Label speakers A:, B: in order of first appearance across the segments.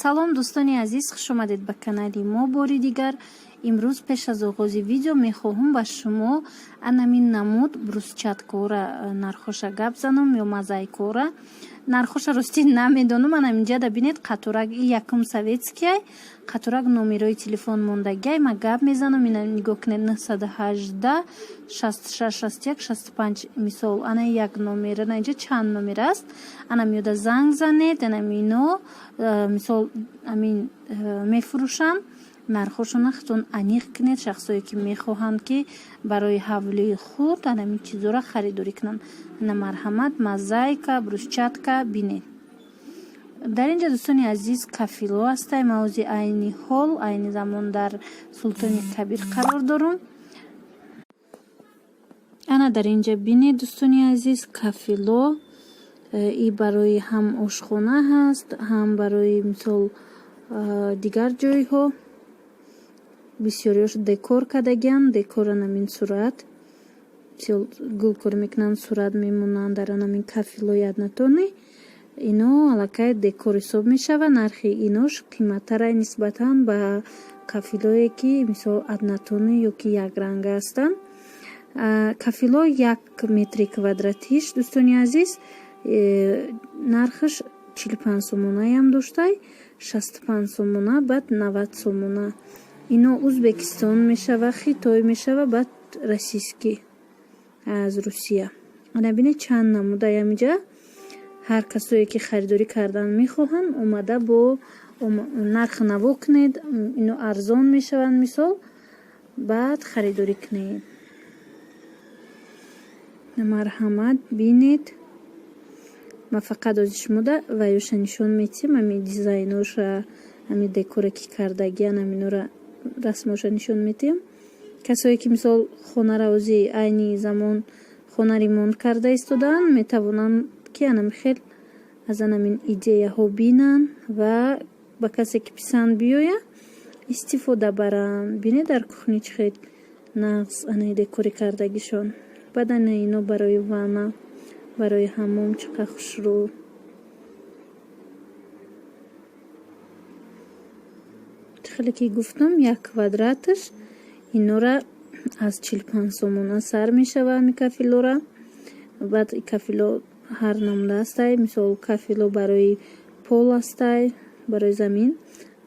A: салом дӯстони азиз, хуш омадед ба канали мо бори дигар. имрӯз пеш аз оғози видео мехоҳам ба шумо анамин намуд брусчаткора нархоша гап занам ё мазайкора. нархоша рости намедонам. анаминҷа да бинед қатурак якум советскияй қатурак номерои телефон мондагиай ма гап мезанам. ина нигоҳ кунед 918 66 61 65 мисол ана як номер ана инҷа чанд номер аст. анам ёда занг занед. анамино мисол амин мефурӯшам. нархошона хутун аниқ кунед. шахсое ки мехоҳанд ки барои ҳавлии худ анамин чизора харидорӣ кунанд. ана марҳамат мозаика брусчатка бинед. дар инҷа дӯстони азиз кафило астай мавзи айни ҳол айни замон дар Султони Кабир қарор дорум. ана дар инҷа бинед дӯстони азиз кафило и барои ҳам ошхона ҳаст ҳам барои мисол дигар ҷойҳо. бисёриёш декор кардагиан. декор анамин сурат гулкор мекунанд сурат мемонанд дар анамин кафилои аднатони. ино аллакай декор ҳисоб мешава. нархи инош қиматтарай нисбатан ба кафилое ки мисол аднатони ё ки якранга ҳастанд. кафило 1 метри квадратиш дӯстони азиз нархаш 45 сомонаям доштай 65 сомона баъд 90 сомона. ино Узбекистон мешава Хитой мешава баъд российский аз Русия. ана бинед чанд намуда ямиҷа ҳар касое ки харидорӣ кардан мехоҳанд омада бо нарх наво кунед. ино арзон мешаванд мисол баъд харидорӣ кунед. марҳамат бинед. ма фақат ози шумода ваёша нишон метиҳам. ами дизайноша ами декоре ки кардагиан аминора расмоша нишон метиҳам. касое ки мисол хонара ози айни замон хона ремонт карда истодаанд метавонанд ки анами хел аз анамин идеяҳо бинанд ва ба касе ки писанд биёя истифода баранд. бинед дар кухни чӣ хел нағз анаи декори кардагишон. баъд ана ино барои ванна барои ҳаммом чӣ қадр хушрӯ. хеле ки гуфтам 1 квадраташ инора аз 45 сомона сар мешава ами кафилора. баъд кафило ҳар намуда астай. мисол кафило барои пол астай барои замин.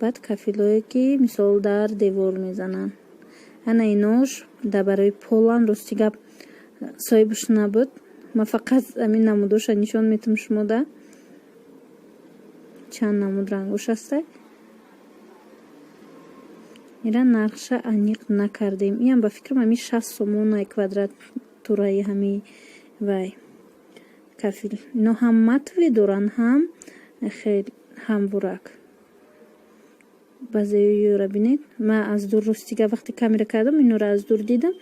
A: баъд кафилое ки мисол дар девор мезананд. ана инош да барои полан рости гап соҳибуш набуд. ма фақат амин намудоша нишон метам шумода. чанд намуд рангош астай. ира нархша аниқ накардем. иам ба фикрам ами 60 сомона квадрат тураи ҳами вай кафил. ино ҳам матве доранд ҳам хеле ҳам вурак. баъзеёра бинед. ма аз дур ростига вақте камера кардам инора аз дур дидам.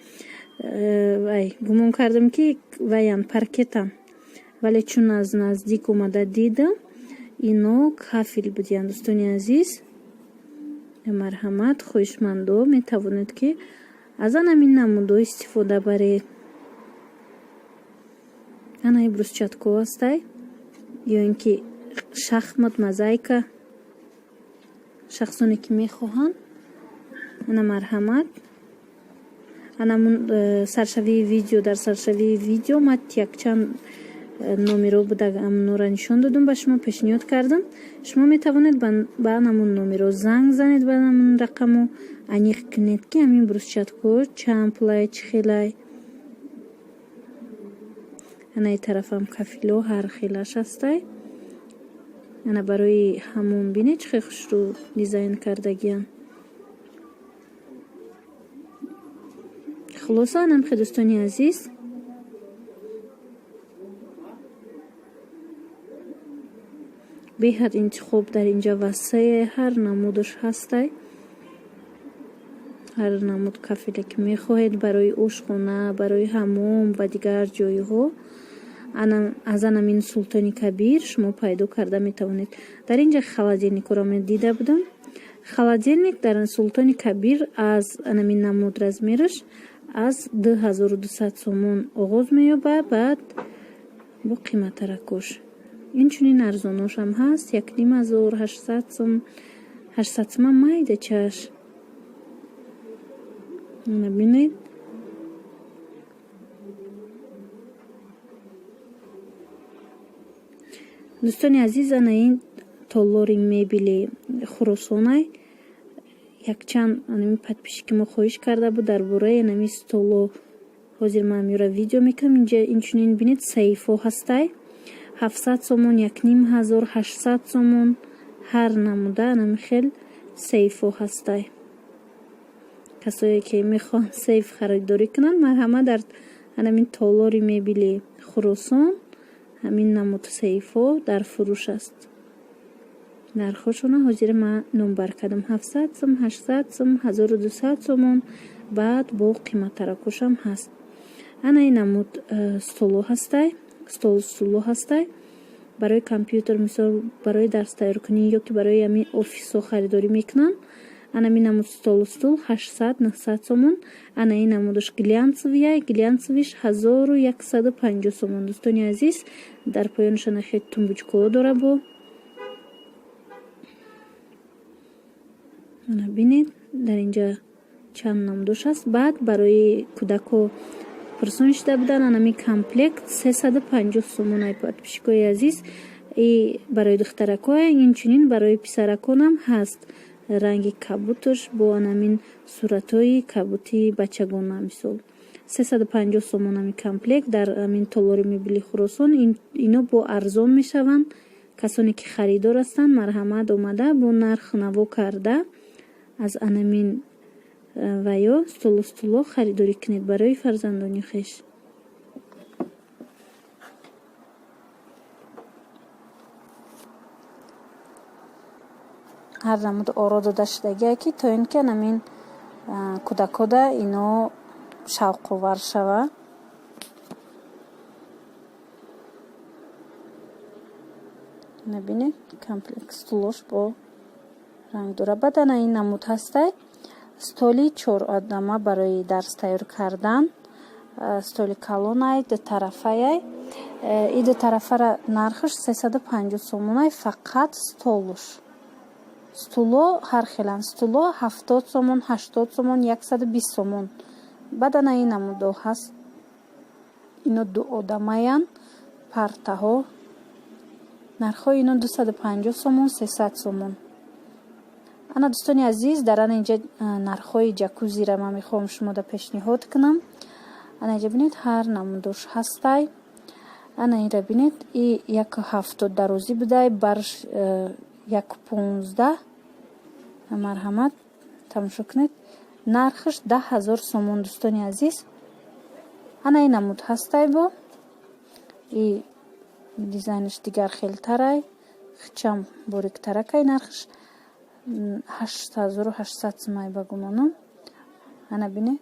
A: вай гумон кардам ки ваян паркетан. вале чун аз наздик омада дидам ино кафил будиянд. дӯстони азиз марҳамат хоҳишмандо метавонед ки аз анамин намудо истифода баред. анаи брусчатко астай ё ин ки шахмат мозаика шахсоне ки мехоҳанд. ана марҳамат анамун саршавии видео дар саршавии видео ма якчанд номеро буда амнора нишон додам ба шумо пешниҳод кардам. шумо метавонед ба анамун номеро занг занед ба анамун рақаму аниқ кунед ки амин брусчатко чанд пулай чӣ хелай. анаи тарафам кафило ҳар хелаш астай. ана барои ҳамон бинед чӣ хел хушрӯ дизайн кардагиан. хулоса анам хе дӯстони азиз беҳад интихоб дар инҷа васеъ. ҳар намудаш ҳастай. ҳар намуд кафиле ки мехоҳед барои ошхона барои ҳаммом ва дигар ҷойҳо аз анамин Султони Кабир шумо пайдо карда метавонед. дар инҷа холодильникро дида будам. холодильник дар Султони Кабир аз анамин намуд размераш аз 2200 сомон оғоз меёбад. баъд бо қиматтаракош инчунин арзоношам ҳаст 1800 сом 800 сом майда чаш набинед. дӯстони азиз, ана ин толори мебели хуросонай якчанд анами подписчик мо хоҳиш карда буд дар бораи анами столо. ҳозир ман меёра видео мекунам. инҷа инчунин бинед саифо ҳастай 700 сомон 1800 сомон ҳар намуда анами хел саифо ҳастай. касое ки мехоҳанд саиф харидорӣ кунанд, марҳамат, дар анамин толори мебели хуросон ҳамин намуд саифо дар фурӯш аст. нархошона ҳозир ман номбар кардам 700 сом 800 сом 1200 сомон. баъд бо қиматтаракошам ҳаст. ана ин намуд столо ҳастай стуло ҳастай барои компютер, мисол барои дарс тайёркунӣ ё ки барои ҳамин офисо харидорӣ мекунанд. ана ин намуд стул 800-900 сомон. ана ин намудаш глянцевиш 1150 сомон. дӯстони азиз, дар поёнашона хеле тумбучкаҳо дора бо ана бинед. дар инҷа чанд намудош аст. баъд барои кӯдакҳо пурсон шуда будан анами комплект 350 сомон. ай подписчикои азиз, и барои духтаракҳо, инчунин барои писараконам ҳаст. ранги кабуташ бо анамин суратҳои кабути бачагона мисол 350 сомон ами комплект дар амин толори мебели хуросон. ино бо арзон мешаванд. касоне ки харидор ҳастанд, марҳамат, омада бо нарх наво карда аз анамин ва ё стуло харидорӣ кунед барои фарзандони хеш. ҳар намуд оро дода шудагие ки то ин ки намин кӯдакода ино шавқовар шава. набинед комплект стулош бо ранг дора. баъд ана ин намуд ҳастай столи 4 одама барои дарс тайёр кардан. столи калонай дутарафаяй. и дутарафара нархаш 350 сомонай. фақат стуло ҳар хелан. стуло 70 сомон 80 сомон 120 сомон. баъд ана ин намудо ҳаст. ино 2 одамаян партаҳо. нархҳои ино 250 сомон 300 сомон. ана дӯстони азиз, дар ана инҷа нархҳои ҷакузира ман мехоҳам шумода пешниҳод кунам. ана инҷа бинед ҳар намудош ҳастай. ана инра бинед, и 170 дарозӣ будай, барш 115. марҳамат, тамошо кунед. нархаш 10,000 сомон. дӯстони азиз, ана ин намуд ҳастай бо и дизайнаш дигар хелтарай, хичам бориктаракай. нархаш 8800 сомай ба гумонам. ана бинед.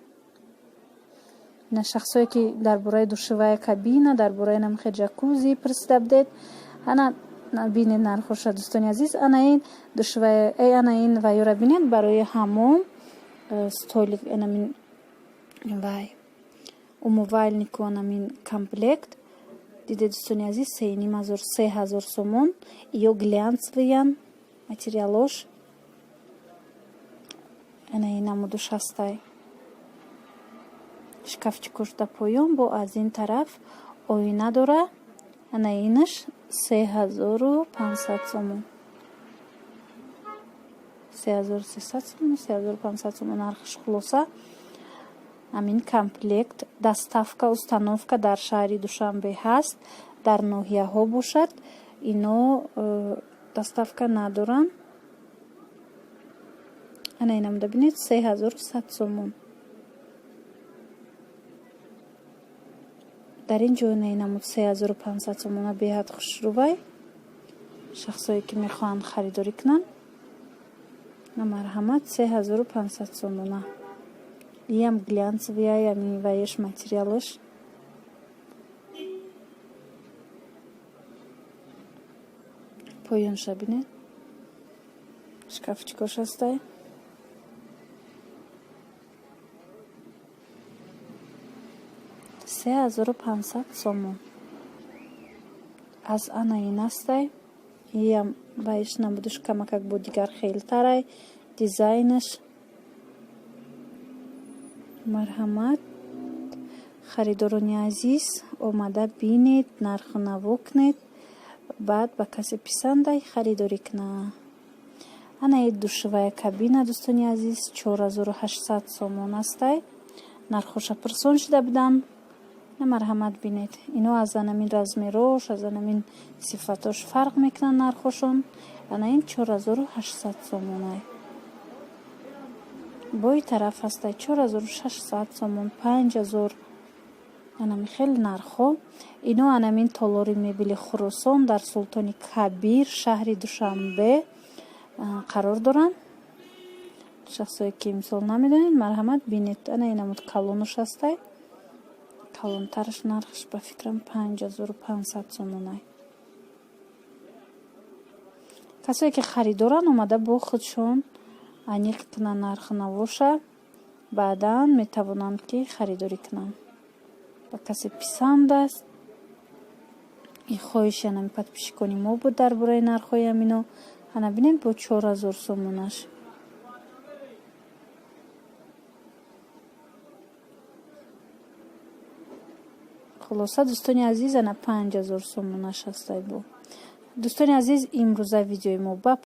A: ина шахсое ки дар бораи душевая кабина, дар бораи намхе ҷакузи пурсида будед. ана бинед нархоша дӯстони азиз. ана ин душевая ана ин вайёра бинед барои ҳамом столик анамин вай умывальнику анамин комплект. диде дӯстони азиз 3500 сомон. ё глянцевиян материалош. ана ин намудош ҳастай. шкафчикош да поён бо аз ин тараф оина дора. ана инаш 3500 сомон. 3300 сомон 3500 сомон нархаш. хулоса амин комплект. доставка установка дар шаҳри душанбе ҳаст. дар ноҳияҳо бошад, ино доставка надоранд. ана ин намуда бинед 3100 сомон. дар ин ҷо ина намуд 3500 сомона беҳад хушрӯбай. шахсое ки мехоҳанд харидорӣ кунанд, на марҳамат 3500 сомона. иам глянцевия ями ваеш материалаш. поёнша бинед. шкафчикош ҳастай. $3500 сомон. аз ана ин астай. Иам баиш набудаш камакак бо дигар хелтарай дизайнаш. Марҳамат, харидорони азиз, омада бинед, нарху наво кунед, баъд ба касе писандай харидорӣ кунад. ана ин душевая кабина дӯстони азиз 4800 сомон астай. нархоша пурсон шуда буданд. марҳамат бинед, ино аз анамин размерош, аз анамин сифатош фарқ мекунанд нархошон. ана ин 4800 сомонай. бо ин тараф ҳастай 4600 сомон, 5000. анамин хеле нархҳо. ино анамин толори мебели хурӯсон дар Султони Кабир, шаҳри Душанбе қарор доранд. шахсое ки мисол намедонед, марҳамат бинед. ана ин намуд калонуш ҳастай. калонтараш нархш ба фикрам 5500 сомонай. касое ки харидоранд омада бо худшон аниқ кунанд нарху навоша, баъдан метавонанд ки харидорӣ кунанд. ба касе писанд аст, ин хоҳиши анами подписчикони мо буд дар бораи нархҳои амино. ана бинед бо 4000 сомонаш. хулоса дӯстони азиз ана 5000 сомонаш ҳастай. бо дӯстони азиз, имрӯза видеои мо ба